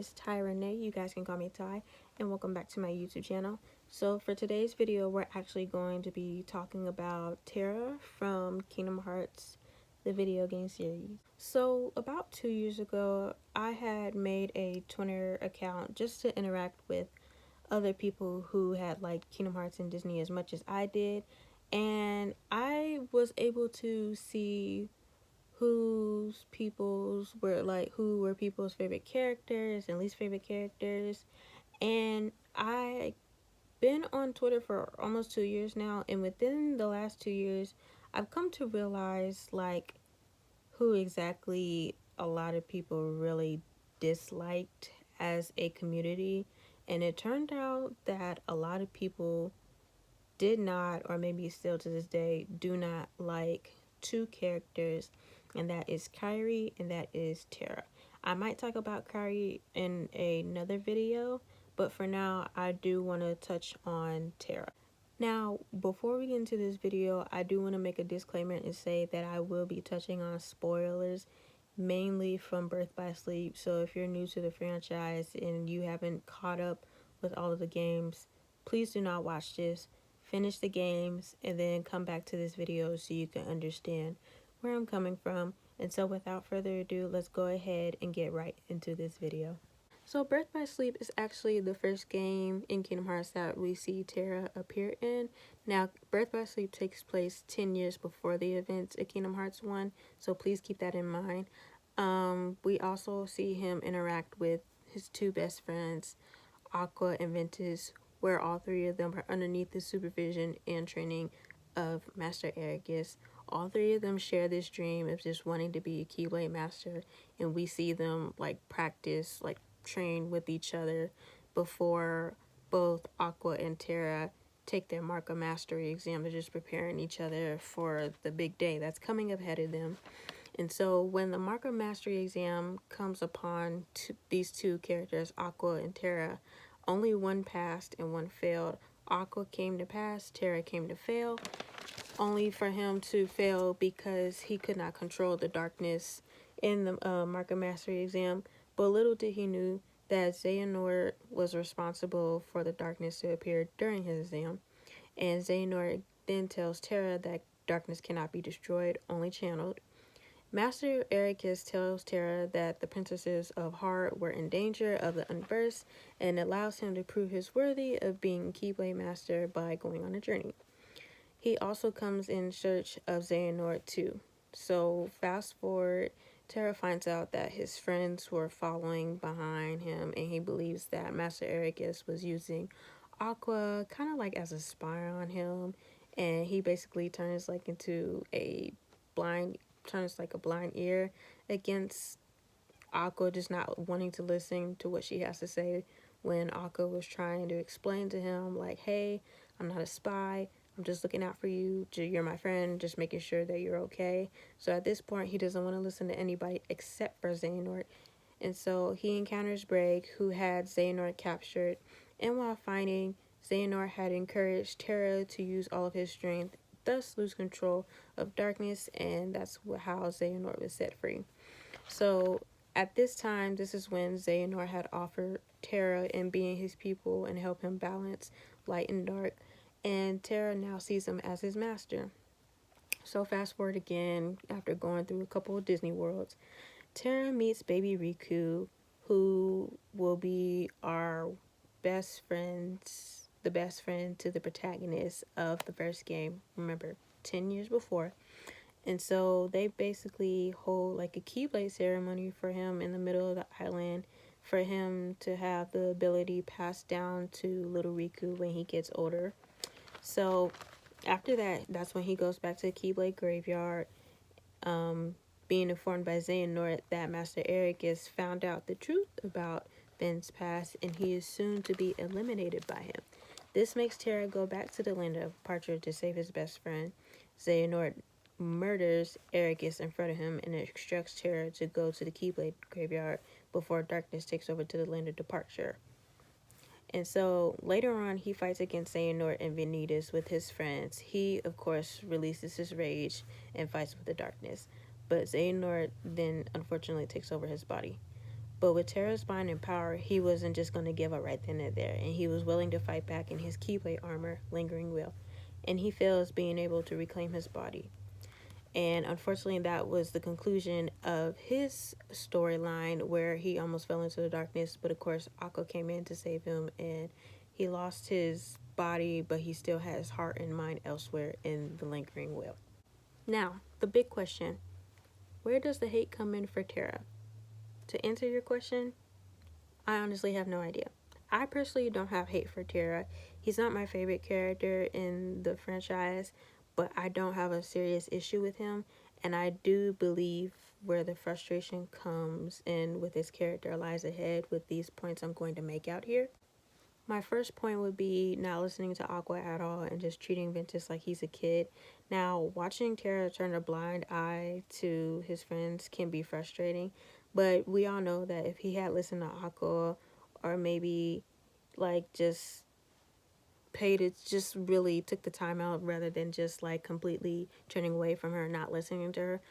itstyreneee. You guys can call me Ty, and welcome back to my YouTube channel. So for today's video, we're actually going to be talking about Terra from Kingdom Hearts, the video game series. So about 2 years ago, I had made a Twitter account just to interact with other people who had liked Kingdom Hearts and Disney as much as I did, and I was able to see who were people's favorite characters and least favorite characters. And I've been on Twitter for almost 2 years now, and within the last 2 years I've come to realize like who exactly a lot of people really disliked as a community. And it turned out that a lot of people did not, or maybe still to this day, do not like two characters, and that is Kairi and that is Terra. I might talk about Kairi in another video, but for now, I do want to touch on Terra. Now, before we get into this video, I do want to make a disclaimer and say that I will be touching on spoilers, mainly from Birth by Sleep. So if you're new to the franchise and you haven't caught up with all of the games, please do not watch this. Finish the games and then come back to this video so you can understand where I'm coming from. And so without further ado, let's go ahead and get right into this video. So Birth by Sleep is actually the first game in Kingdom Hearts that we see Terra appear in. Now, Birth by Sleep takes place 10 years before the events of Kingdom Hearts 1, so please keep that in mind. We also see him interact with his two best friends, Aqua and Ventus, where all three of them are underneath the supervision and training of Master Ericus. All three of them share this dream of just wanting to be a Keyblade master, and we see them practice, train with each other before both Aqua and Terra take their Mark of Mastery exam. They're just preparing each other for the big day that's coming ahead of them. And so when the Mark of Mastery exam comes upon these two characters, Aqua and Terra, only one passed and one failed. Aqua came to pass, Terra came to fail, only for him to fail because he could not control the darkness in the Mark of Mastery exam. But little did he knew that Xehanort was responsible for the darkness to appear during his exam. And Xehanort then tells Terra that darkness cannot be destroyed, only channeled. Master Ericus tells Terra that the princesses of Heart were in danger of the Unversed, and allows him to prove his worthy of being Keyblade Master by going on a journey. He also comes in search of Xehanort too. So fast forward, Terra finds out that his friends were following behind him, and he believes that Master Ericus was using Aqua kind of like as a spy on him, and he basically turns into a blind ear against Aqua, just not wanting to listen to what she has to say when Aqua was trying to explain to him hey, I'm not a spy, I'm just looking out for you, you're my friend, just making sure that you're okay. So at this point he doesn't want to listen to anybody except for Xehanort. And so he encounters Braig, who had Xehanort captured, and while fighting, Xehanort had encouraged Terra to use all of his strength, thus lose control of darkness, and that's how Xehanort was set free. So at this time, this is when Xehanort had offered Terra and being his people and help him balance light and dark, and Terra now sees him as his master. So fast forward again, after going through a couple of Disney worlds, Terra meets baby Riku, who will be our best friends, the best friend to the protagonist of the first game. Remember, 10 years before. And so they basically hold a Keyblade ceremony for him in the middle of the island, for him to have the ability passed down to little Riku when he gets older. So after that, that's when he goes back to the Keyblade graveyard, being informed by Xehanort that Master Ericus found out the truth about Ben's past, and he is soon to be eliminated by him. This makes Terra go back to the land of departure to save his best friend. Xehanort murders Ericus in front of him and instructs Terra to go to the Keyblade graveyard before darkness takes over to the land of departure. And so later on, he fights against Xehanort and Vanitas with his friends. He, of course, releases his rage and fights with the darkness. But Xehanort then unfortunately takes over his body. But with Terra's mind and power, he wasn't just going to give up right then and there, and he was willing to fight back in his keyblade armor, lingering will, and he fails being able to reclaim his body. And unfortunately, that was the conclusion of his storyline, where he almost fell into the darkness. But of course, Akko came in to save him, and he lost his body, but he still has heart and mind elsewhere in the lingering will. Now, the big question: where does the hate come in for Terra? To answer your question, I honestly have no idea. I personally don't have hate for Terra. He's not my favorite character in the franchise, but I don't have a serious issue with him. And I do believe where the frustration comes in with his character lies ahead with these points I'm going to make out here. My first point would be not listening to Aqua at all and just treating Ventus like he's a kid. Now, watching Terra turn a blind eye to his friends can be frustrating, but we all know that if he had listened to Aqua, or maybe like just paid it, just really took the time out rather than just like completely turning away from her and not listening to her,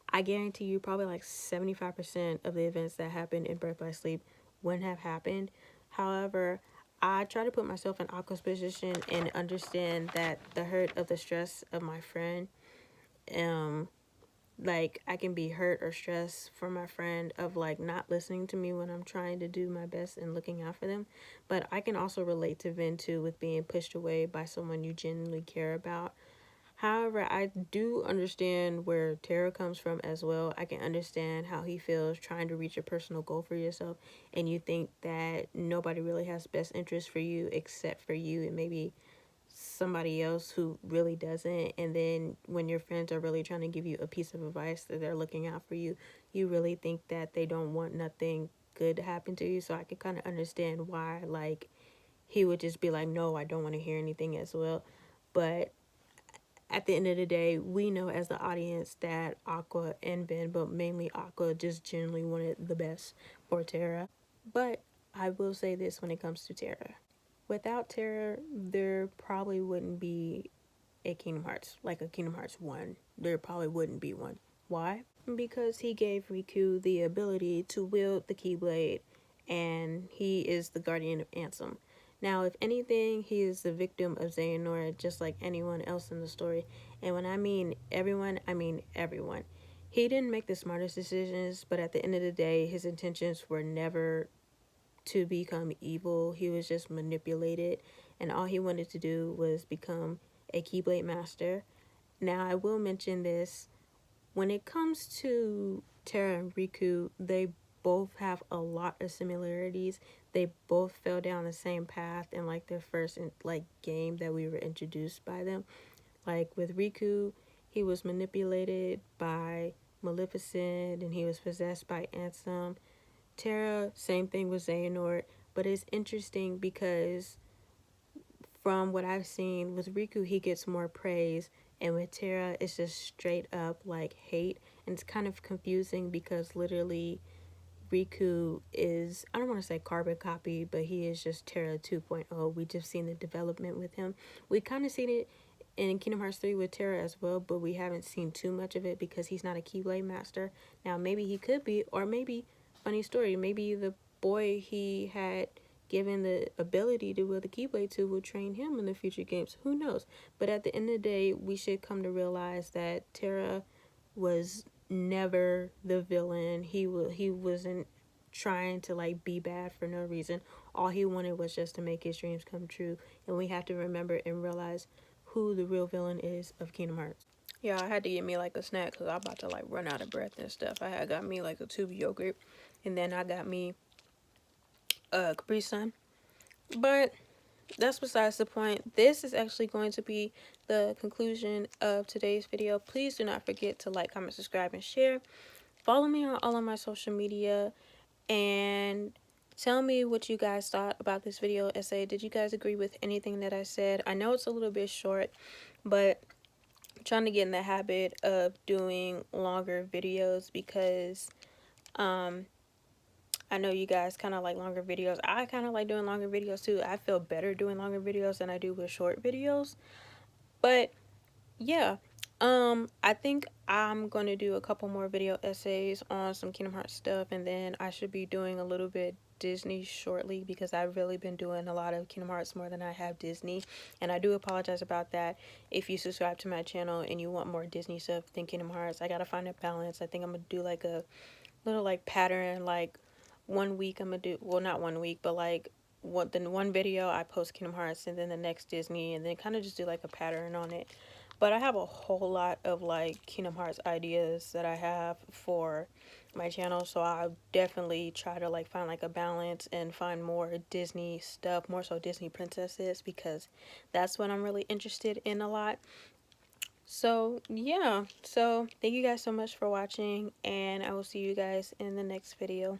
I guarantee you probably like 75% of the events that happened in Birth by Sleep wouldn't have happened. However, I try to put myself in Aqua's position and understand that the hurt of the stress of my friend, like I can be hurt or stressed for my friend of like not listening to me when I'm trying to do my best and looking out for them. But I can also relate to Vin too with being pushed away by someone you genuinely care about. However, I do understand where Terra comes from as well. I can understand how he feels trying to reach a personal goal for yourself, and you think that nobody really has best interest for you except for you and maybe somebody else who really doesn't. And then when your friends are really trying to give you a piece of advice that they're looking out for you, you really think that they don't want nothing good to happen to you. So I can kind of understand why, like, he would just be like, no, I don't want to hear anything as well. But at the end of the day, we know as the audience that Aqua and Ben, but mainly Aqua, just genuinely wanted the best for Terra. But I will say this when it comes to Terra. Without Terra, there probably wouldn't be a Kingdom Hearts, like a Kingdom Hearts 1. There probably wouldn't be one. Why? Because he gave Riku the ability to wield the Keyblade, and he is the guardian of Ansem. Now, if anything, he is the victim of Xehanort, just like anyone else in the story. And when I mean everyone, I mean everyone. He didn't make the smartest decisions, but at the end of the day, his intentions were never to become evil. He was just manipulated, and all he wanted to do was become a Keyblade master. Now, I will mention this. When it comes to Terra and Riku, they both have a lot of similarities. They both fell down the same path in like their first game that we were introduced by them. Like with Riku, he was manipulated by Maleficent and he was possessed by Ansem. Terra, same thing with Xehanort, but it's interesting because from what I've seen with Riku, he gets more praise, and with Terra, it's just straight up like hate, and it's kind of confusing because literally Riku is, I don't want to say carbon copy, but he is just Terra 2.0. We just seen the development with him. We kind of seen it in Kingdom Hearts 3 with Terra as well, but we haven't seen too much of it because he's not a Keyblade master. Now, maybe he could be, or maybe, funny story, maybe the boy he had given the ability to wield the Keyblade to will train him in the future games. Who knows? But at the end of the day, we should come to realize that Terra was never the villain. He wasn't trying to like be bad for no reason. All he wanted was just to make his dreams come true. And we have to remember and realize who the real villain is of Kingdom Hearts. Yeah, I had to get me like a snack because I'm about to like run out of breath and stuff. I had got me like a tube of yogurt, and then I got me a Capri Sun. But that's besides the point. This is actually going to be the conclusion of today's video. Please do not forget to like, comment, subscribe, and share. Follow me on all of my social media, and tell me what you guys thought about this video essay. Did you guys agree with anything that I said? I know it's a little bit short, but I'm trying to get in the habit of doing longer videos because I know you guys kind of like longer videos. I kind of like doing longer videos too. I feel better doing longer videos than I do with short videos. But yeah, I think I'm going to do a couple more video essays on some Kingdom Hearts stuff, and then I should be doing a little bit Disney shortly because I've really been doing a lot of Kingdom Hearts more than I have Disney, and I do apologize about that. If you subscribe to my channel and you want more Disney stuff than Kingdom Hearts, I gotta find a balance. I think I'm gonna do like a little like pattern, like one week I'm gonna do, well, not one week, but like what, then one video I post Kingdom Hearts and then the next Disney, and then kind of just do like a pattern on it. But I have a whole lot of like Kingdom Hearts ideas that I have for my channel, so I'll definitely try to like find like a balance and find more Disney stuff, more so Disney princesses, because that's what I'm really interested in a lot. So yeah, so thank you guys so much for watching, and I will see you guys in the next video.